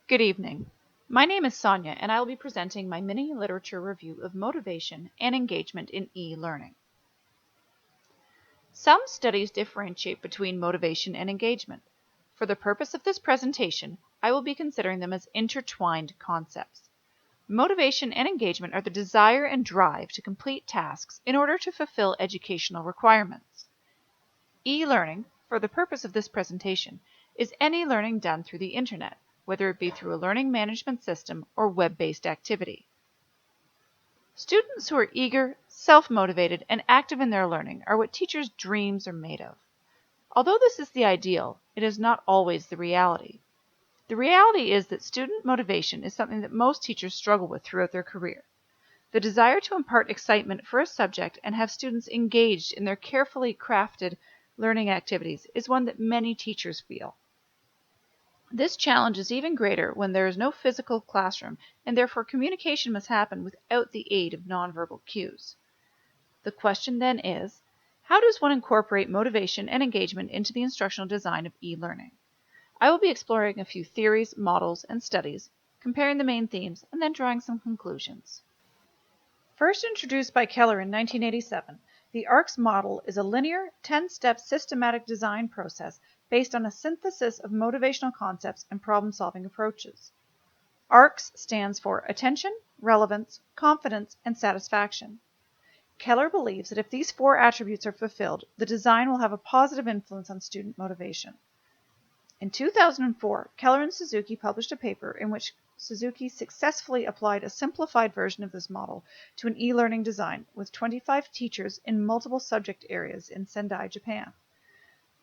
Good evening. My name is Sonia, and I will be presenting my mini literature review of motivation and engagement in e-learning. Some studies differentiate between motivation and engagement. For the purpose of this presentation, I will be considering them as intertwined concepts. Motivation and engagement are the desire and drive to complete tasks in order to fulfill educational requirements. E-learning, for the purpose of this presentation, is any learning done through the internet, whether it be through a learning management system or web-based activity. Students who are eager, self-motivated, and active in their learning are what teachers' dreams are made of. Although this is the ideal, it is not always the reality. The reality is that student motivation is something that most teachers struggle with throughout their career. The desire to impart excitement for a subject and have students engaged in their carefully crafted learning activities is one that many teachers feel. This challenge is even greater when there is no physical classroom, and therefore communication must happen without the aid of nonverbal cues. The question then is, how does one incorporate motivation and engagement into the instructional design of e-learning? I will be exploring a few theories, models, and studies, comparing the main themes, and then drawing some conclusions. First introduced by Keller in 1987, the ARCS model is a linear, 10-step systematic design process based on a synthesis of motivational concepts and problem-solving approaches. ARCS stands for Attention, Relevance, Confidence, and Satisfaction. Keller believes that if these four attributes are fulfilled, the design will have a positive influence on student motivation. In 2004, Keller and Suzuki published a paper in which Suzuki successfully applied a simplified version of this model to an e-learning design with 25 teachers in multiple subject areas in Sendai, Japan.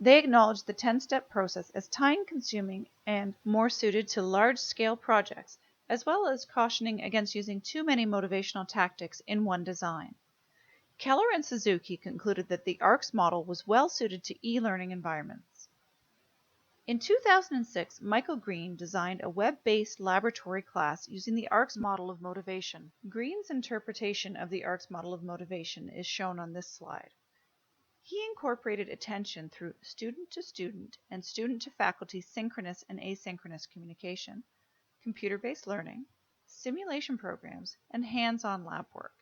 They acknowledged the 10-step process as time-consuming and more suited to large-scale projects, as well as cautioning against using too many motivational tactics in one design. Keller and Suzuki concluded that the ARCS model was well suited to e-learning environments. In 2006, Michael Green designed a web-based laboratory class using the ARCS model of motivation. Green's interpretation of the ARCS model of motivation is shown on this slide. He incorporated attention through student-to-student and student-to-faculty synchronous and asynchronous communication, computer-based learning, simulation programs, and hands-on lab work.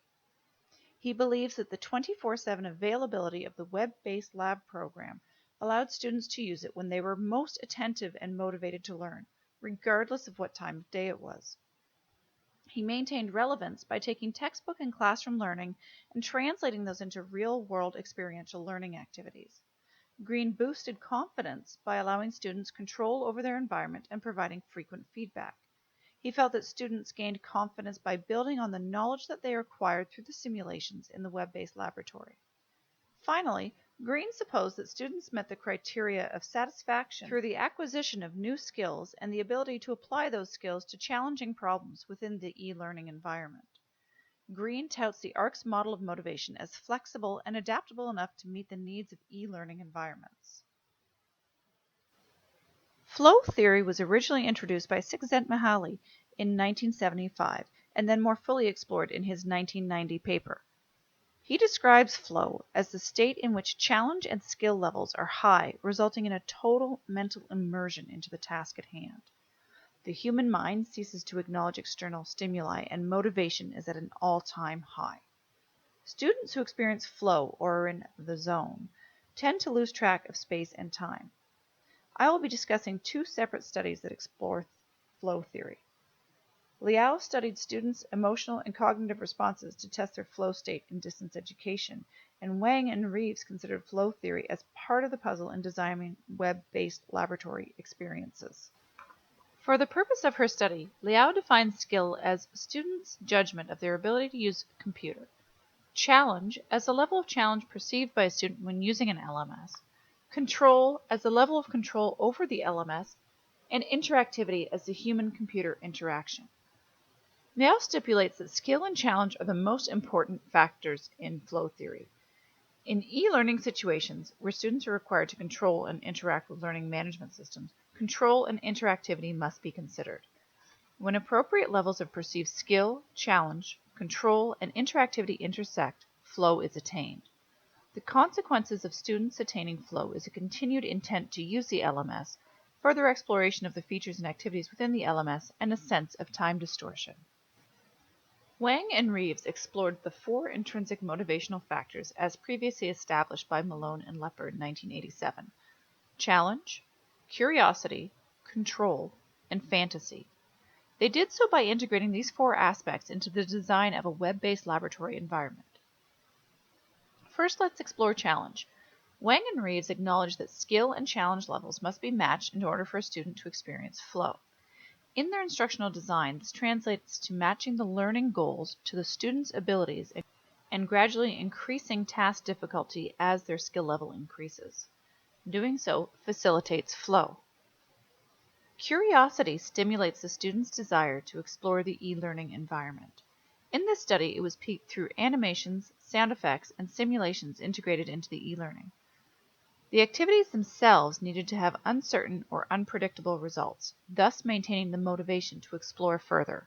He believes that the 24/7 availability of the web-based lab program allowed students to use it when they were most attentive and motivated to learn, regardless of what time of day it was. He maintained relevance by taking textbook and classroom learning and translating those into real-world experiential learning activities. Green boosted confidence by allowing students control over their environment and providing frequent feedback. He felt that students gained confidence by building on the knowledge that they acquired through the simulations in the web-based laboratory. Finally, Green supposed that students met the criteria of satisfaction through the acquisition of new skills and the ability to apply those skills to challenging problems within the e-learning environment. Green touts the ARCS model of motivation as flexible and adaptable enough to meet the needs of e-learning environments. Flow theory was originally introduced by Csikszentmihalyi in 1975 and then more fully explored in his 1990 paper. He describes flow as the state in which challenge and skill levels are high, resulting in a total mental immersion into the task at hand. The human mind ceases to acknowledge external stimuli, and motivation is at an all-time high. Students who experience flow or are in the zone tend to lose track of space and time. I will be discussing two separate studies that explore flow theory. Liao studied students' emotional and cognitive responses to test their flow state in distance education, and Wang and Reeves considered flow theory as part of the puzzle in designing web-based laboratory experiences. For the purpose of her study, Liao defined skill as students' judgment of their ability to use a computer, challenge as the level of challenge perceived by a student when using an LMS, control as the level of control over the LMS, and interactivity as the human-computer interaction. Liao stipulates that skill and challenge are the most important factors in flow theory. In e-learning situations, where students are required to control and interact with learning management systems, control and interactivity must be considered. When appropriate levels of perceived skill, challenge, control, and interactivity intersect, flow is attained. The consequences of students attaining flow is a continued intent to use the LMS, further exploration of the features and activities within the LMS, and a sense of time distortion. Wang and Reeves explored the 4 intrinsic motivational factors as previously established by Malone and Lepper in 1987: challenge, curiosity, control, and fantasy. They did so by integrating these 4 aspects into the design of a web-based laboratory environment. First, let's explore challenge. Wang and Reeves acknowledge that skill and challenge levels must be matched in order for a student to experience flow. In their instructional design, this translates to matching the learning goals to the student's abilities and gradually increasing task difficulty as their skill level increases. Doing so facilitates flow. Curiosity stimulates the student's desire to explore the e-learning environment. In this study, it was peaked through animations, sound effects, and simulations integrated into the e-learning. The activities themselves needed to have uncertain or unpredictable results, thus maintaining the motivation to explore further.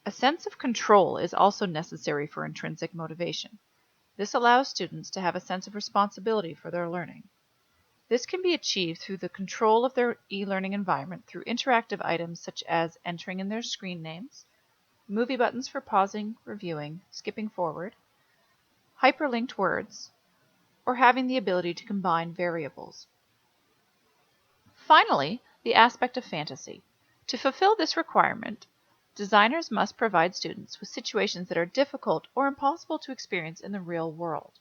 A sense of control is also necessary for intrinsic motivation. This allows students to have a sense of responsibility for their learning. This can be achieved through the control of their e-learning environment through interactive items such as entering in their screen names, movie buttons for pausing, reviewing, skipping forward, hyperlinked words, or having the ability to combine variables. Finally, the aspect of fantasy. To fulfill this requirement, designers must provide students with situations that are difficult or impossible to experience in the real world.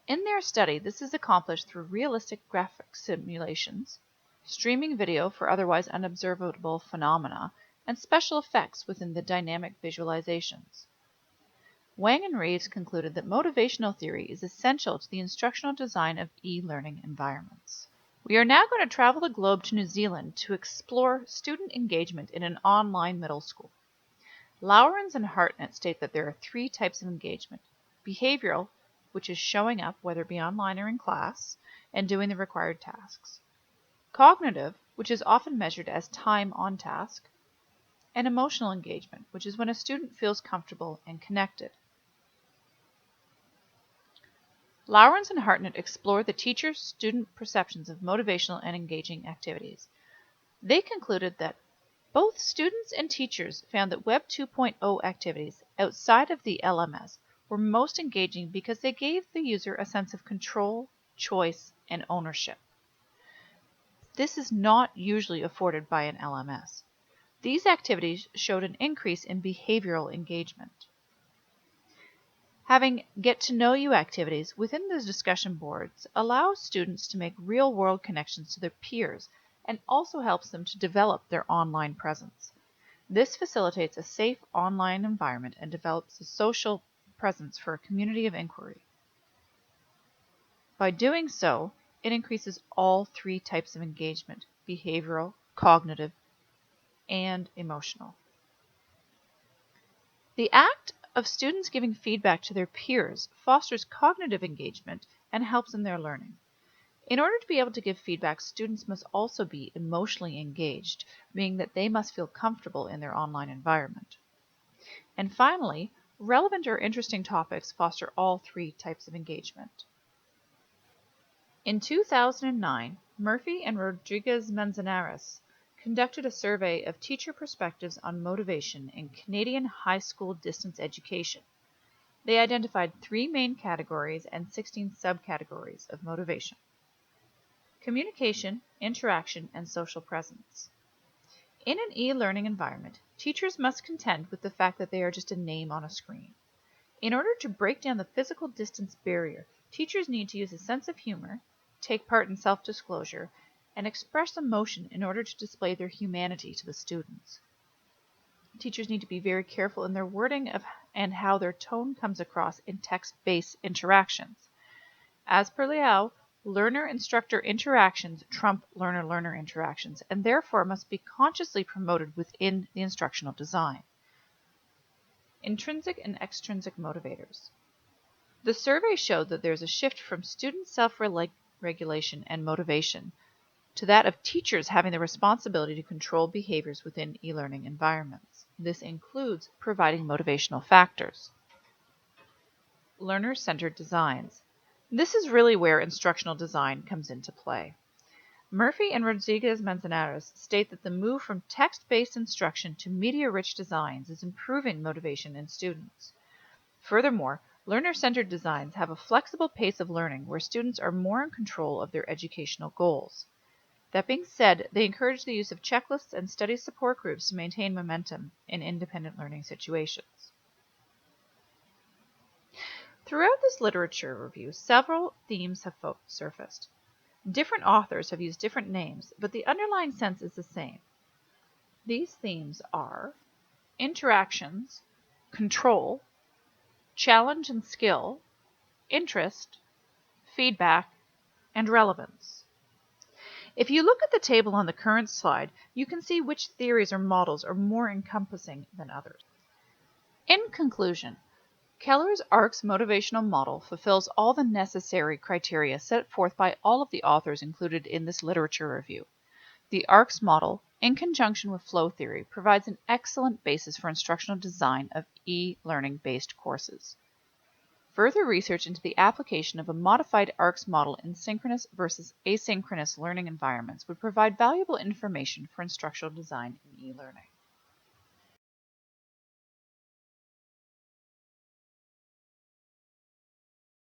In their study, this is accomplished through realistic graphic simulations, streaming video for otherwise unobservable phenomena, and special effects within the dynamic visualizations. Wang and Reeves concluded that motivational theory is essential to the instructional design of e-learning environments. We are now going to travel the globe to New Zealand to explore student engagement in an online middle school. Lowrance and Hartnett state that there are 3 types of engagement: behavioral, which is showing up, whether it be online or in class, and doing the required tasks; cognitive, which is often measured as time on task; and emotional engagement, which is when a student feels comfortable and connected. Lowrance and Hartnett explore the teacher-student perceptions of motivational and engaging activities. They concluded that both students and teachers found that Web 2.0 activities outside of the LMS were most engaging because they gave the user a sense of control, choice, and ownership. This is not usually afforded by an LMS. These activities showed an increase in behavioral engagement. Having get-to-know-you activities within the discussion boards allows students to make real-world connections to their peers and also helps them to develop their online presence. This facilitates a safe online environment and develops a social presence for a community of inquiry. By doing so, it increases all 3 types of engagement: behavioral, cognitive, and emotional. The act of students giving feedback to their peers fosters cognitive engagement and helps in their learning. In order to be able to give feedback, students must also be emotionally engaged, meaning that they must feel comfortable in their online environment. And finally, relevant or interesting topics foster all 3 types of engagement. In 2009, Murphy and Rodriguez-Manzanares conducted a survey of teacher perspectives on motivation in Canadian high school distance education. They identified 3 main categories and 16 subcategories of motivation: communication, interaction, and social presence. In an e-learning environment, teachers must contend with the fact that they are just a name on a screen. In order to break down the physical distance barrier, teachers need to use a sense of humor, take part in self-disclosure, and express emotion in order to display their humanity to the students. Teachers need to be very careful in their wording and how their tone comes across in text-based interactions. As per Liao, learner-instructor interactions trump learner-learner interactions and therefore must be consciously promoted within the instructional design. Intrinsic and extrinsic motivators. The survey showed that there is a shift from student self-regulation and motivation to that of teachers having the responsibility to control behaviors within e-learning environments. This includes providing motivational factors. Learner-centered designs. This is really where instructional design comes into play. Murphy and Rodriguez-Manzanares state that the move from text-based instruction to media-rich designs is improving motivation in students. Furthermore, learner-centered designs have a flexible pace of learning where students are more in control of their educational goals. That being said, they encourage the use of checklists and study support groups to maintain momentum in independent learning situations. Throughout this literature review, several themes have surfaced. Different authors have used different names, but the underlying sense is the same. These themes are interactions, control, challenge and skill, interest, feedback, and relevance. If you look at the table on the current slide, you can see which theories or models are more encompassing than others. In conclusion, Keller's ARCS motivational model fulfills all the necessary criteria set forth by all of the authors included in this literature review. The ARCS model, in conjunction with flow theory, provides an excellent basis for instructional design of e-learning based courses. Further research into the application of a modified ARCS model in synchronous versus asynchronous learning environments would provide valuable information for instructional design in e-learning.